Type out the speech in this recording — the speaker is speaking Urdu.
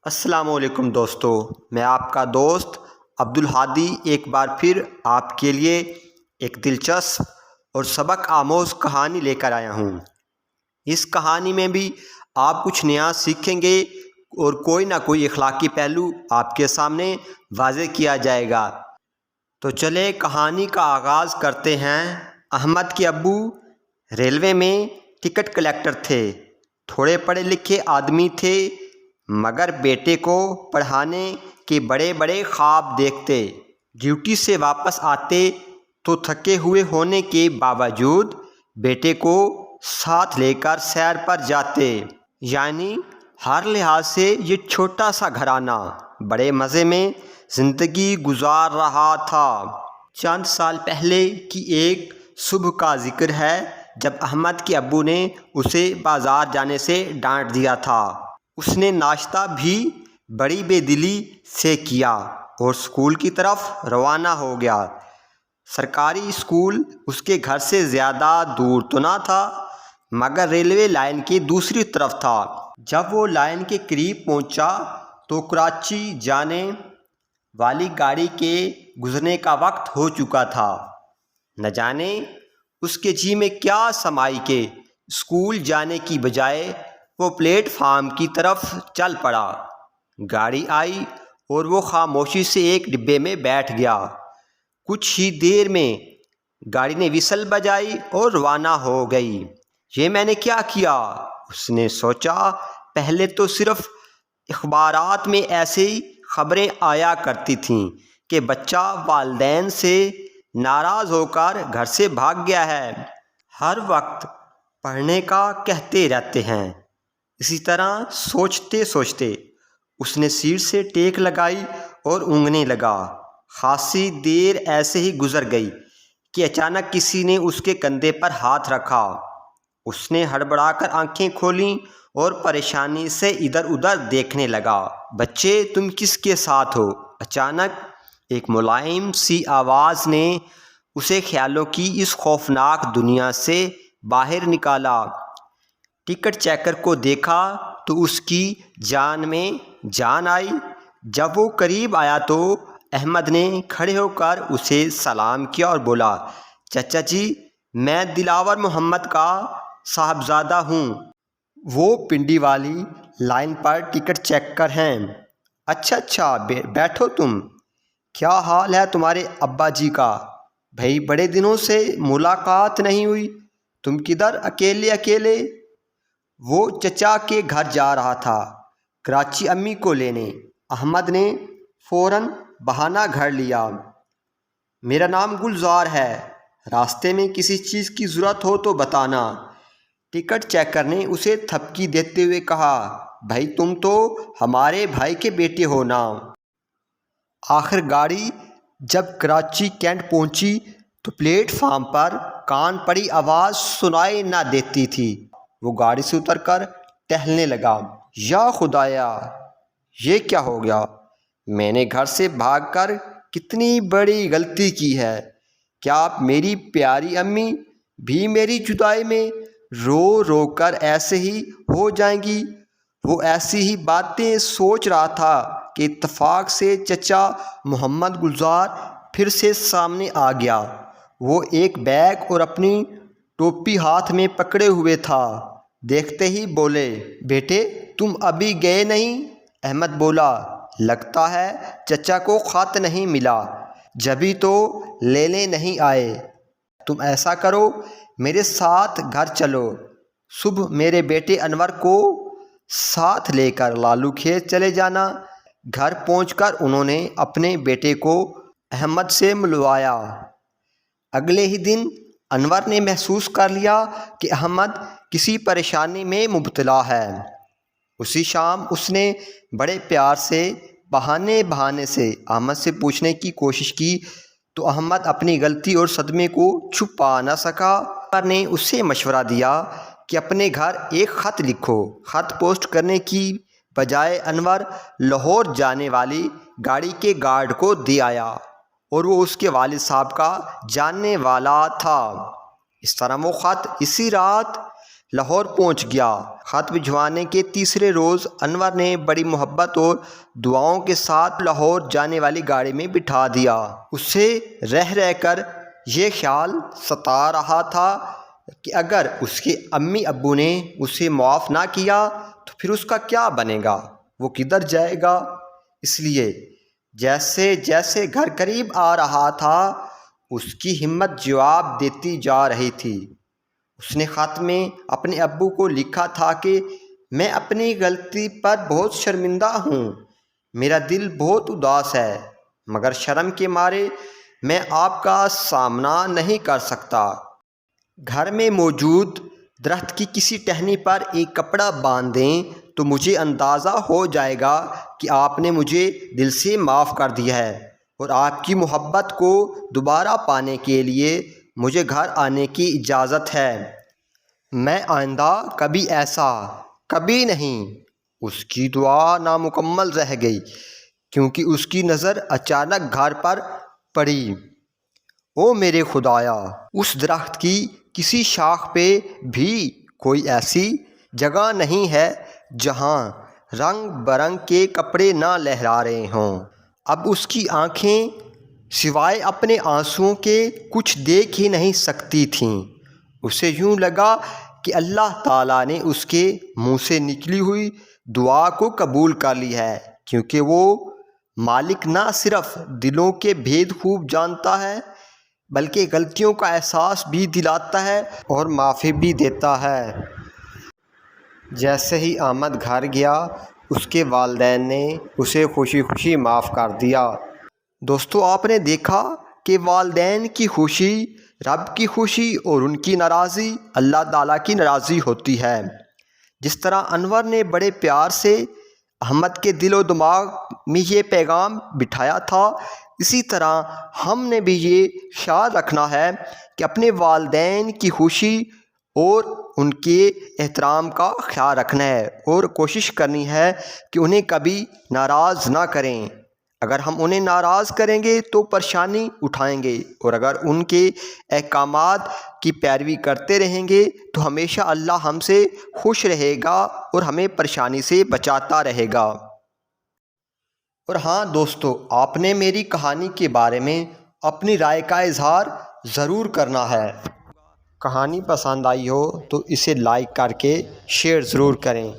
السلام علیکم دوستو، میں آپ کا دوست عبدالہادی ایک بار پھر آپ کے لیے ایک دلچسپ اور سبق آموز کہانی لے کر آیا ہوں۔ اس کہانی میں بھی آپ کچھ نیا سیکھیں گے اور کوئی نہ کوئی اخلاقی پہلو آپ کے سامنے واضح کیا جائے گا۔ تو چلے کہانی کا آغاز کرتے ہیں۔ احمد کے ابو ریلوے میں ٹکٹ کلیکٹر تھے، تھوڑے پڑھے لکھے آدمی تھے، مگر بیٹے کو پڑھانے کے بڑے بڑے خواب دیکھتے۔ ڈیوٹی سے واپس آتے تو تھکے ہوئے ہونے کے باوجود بیٹے کو ساتھ لے کر سیر پر جاتے، یعنی ہر لحاظ سے یہ چھوٹا سا گھرانہ بڑے مزے میں زندگی گزار رہا تھا۔ چند سال پہلے کی ایک صبح کا ذکر ہے جب احمد کے ابو نے اسے بازار جانے سے ڈانٹ دیا تھا۔ اس نے ناشتہ بھی بڑی بے دلی سے کیا اور اسکول کی طرف روانہ ہو گیا۔ سرکاری اسکول اس کے گھر سے زیادہ دور تو نہ تھا، مگر ریلوے لائن کی دوسری طرف تھا۔ جب وہ لائن کے قریب پہنچا تو کراچی جانے والی گاڑی کے گزرنے کا وقت ہو چکا تھا۔ نہ جانے اس کے جی میں کیا سمائی کہ اسکول جانے کی بجائے وہ پلیٹ فارم کی طرف چل پڑا۔ گاڑی آئی اور وہ خاموشی سے ایک ڈبے میں بیٹھ گیا۔ کچھ ہی دیر میں گاڑی نے وhistle بجائی اور روانہ ہو گئی۔ یہ میں نے کیا کیا؟ اس نے سوچا۔ پہلے تو صرف اخبارات میں ایسی خبریں آیا کرتی تھیں کہ بچہ والدین سے ناراض ہو کر گھر سے بھاگ گیا ہے، ہر وقت پڑھنے کا کہتے رہتے ہیں۔ اسی طرح سوچتے سوچتے اس نے سیٹ سے ٹیک لگائی اور اونگنے لگا۔ خاصی دیر ایسے ہی گزر گئی کہ اچانک کسی نے اس کے کندھے پر ہاتھ رکھا۔ اس نے ہڑبڑا کر آنکھیں کھولیں اور پریشانی سے ادھر ادھر دیکھنے لگا۔ بچے، تم کس کے ساتھ ہو؟ اچانک ایک ملائم سی آواز نے اسے خیالوں کی اس خوفناک دنیا سے باہر نکالا۔ ٹکٹ چیکر کو دیکھا تو اس کی جان میں جان آئی۔ جب وہ قریب آیا تو احمد نے کھڑے ہو کر اسے سلام کیا اور بولا، چچا جی، میں دلاور محمد کا صاحبزادہ ہوں۔ وہ پنڈی والی لائن پر ٹکٹ چیکر ہیں۔ اچھا، بیٹھو تم۔ کیا حال ہے تمہارے ابا جی کا؟ بھائی بڑے دنوں سے ملاقات نہیں ہوئی، تم کدھر اکیلے؟ وہ چچا کے گھر جا رہا تھا، کراچی امی کو لینے۔ احمد نے فوراً بہانہ گھڑ لیا۔ میرا نام گلزار ہے، راستے میں کسی چیز کی ضرورت ہو تو بتانا۔ ٹکٹ چیکر نے اسے تھپکی دیتے ہوئے کہا، بھائی تم تو ہمارے بھائی کے بیٹے ہو نا۔ آخر گاڑی جب کراچی کینٹ پہنچی تو پلیٹ فارم پر کان پڑی آواز سنائی نہ دیتی تھی۔ وہ گاڑی سے اتر کر ٹہلنے لگا۔ یا خدایا، یہ کیا ہو گیا؟ میں نے گھر سے بھاگ کر کتنی بڑی غلطی کی ہے۔ کیا آپ میری پیاری امی بھی میری جدائی میں رو رو کر ایسے ہی ہو جائیں گی؟ وہ ایسی ہی باتیں سوچ رہا تھا کہ اتفاق سے چچا محمد گلزار پھر سے سامنے آ گیا۔ وہ ایک بیگ اور اپنی ٹوپی ہاتھ میں پکڑے ہوئے تھا۔ دیکھتے ہی بولے، بیٹے تم ابھی گئے نہیں؟ احمد بولا، لگتا ہے چچا کو خط نہیں ملا، جبھی تو لینے نہیں آئے۔ تم ایسا کرو، میرے ساتھ گھر چلو، صبح میرے بیٹے انور کو ساتھ لے کر لالو کھیت چلے جانا۔ گھر پہنچ کر انہوں نے اپنے بیٹے کو احمد سے ملوایا۔ اگلے ہی دن انور نے محسوس کر لیا کہ احمد کسی پریشانی میں مبتلا ہے۔ اسی شام اس نے بڑے پیار سے بہانے سے احمد سے پوچھنے کی کوشش کی تو احمد اپنی غلطی اور صدمے کو چھپا نہ سکا۔ انور نے اسے مشورہ دیا کہ اپنے گھر ایک خط لکھو۔ خط پوسٹ کرنے کی بجائے انور لاہور جانے والی گاڑی کے گارڈ کو دے آیا اور وہ اس کے والد صاحب کا جاننے والا تھا۔ اس طرح وہ خط اسی رات لاہور پہنچ گیا۔ خط بھجوانے کے تیسرے روز انور نے بڑی محبت اور دعاؤں کے ساتھ لاہور جانے والی گاڑی میں بٹھا دیا۔ اسے رہ کر یہ خیال ستا رہا تھا کہ اگر اس کے امی ابو نے اسے معاف نہ کیا تو پھر اس کا کیا بنے گا، وہ کدھر جائے گا۔ اس لیے جیسے جیسے گھر قریب آ رہا تھا اس کی ہمت جواب دیتی جا رہی تھی۔ اس نے خط میں اپنے ابو کو لکھا تھا کہ میں اپنی غلطی پر بہت شرمندہ ہوں، میرا دل بہت اداس ہے، مگر شرم کے مارے میں آپ کا سامنا نہیں کر سکتا۔ گھر میں موجود درخت کی کسی ٹہنی پر ایک کپڑا باندھ دیں تو مجھے اندازہ ہو جائے گا کہ آپ نے مجھے دل سے معاف کر دیا ہے اور آپ کی محبت کو دوبارہ پانے کے لیے مجھے گھر آنے کی اجازت ہے۔ میں آئندہ کبھی ایسا کبھی نہیں۔ اس کی دعا نامکمل رہ گئی کیونکہ اس کی نظر اچانک گھر پر پڑی۔ او میرے خدایا، اس درخت کی کسی شاخ پہ بھی کوئی ایسی جگہ نہیں ہے جہاں رنگ برنگ کے کپڑے نہ لہرا رہے ہوں۔ اب اس کی آنکھیں سوائے اپنے آنسوؤں کے کچھ دیکھ ہی نہیں سکتی تھیں۔ اسے یوں لگا کہ اللہ تعالیٰ نے اس کے منہ سے نکلی ہوئی دعا کو قبول کر لی ہے، کیونکہ وہ مالک نہ صرف دلوں کے بھید خوب جانتا ہے بلکہ غلطیوں کا احساس بھی دلاتا ہے اور معافی بھی دیتا ہے۔ جیسے ہی احمد گھر گیا اس کے والدین نے اسے خوشی خوشی معاف کر دیا۔ دوستو، آپ نے دیکھا کہ والدین کی خوشی رب کی خوشی اور ان کی ناراضی اللہ تعالیٰ کی ناراضی ہوتی ہے۔ جس طرح انور نے بڑے پیار سے احمد کے دل و دماغ میں یہ پیغام بٹھایا تھا، اسی طرح ہم نے بھی یہ خیال رکھنا ہے کہ اپنے والدین کی خوشی اور ان کے احترام کا خیال رکھنا ہے اور کوشش کرنی ہے کہ انہیں کبھی ناراض نہ کریں۔ اگر ہم انہیں ناراض کریں گے تو پریشانی اٹھائیں گے، اور اگر ان کے احکامات کی پیروی کرتے رہیں گے تو ہمیشہ اللہ ہم سے خوش رہے گا اور ہمیں پریشانی سے بچاتا رہے گا۔ اور ہاں دوستو، آپ نے میری کہانی کے بارے میں اپنی رائے کا اظہار ضرور کرنا ہے۔ کہانی پسند آئی ہو تو اسے لائک کر کے شیئر ضرور کریں۔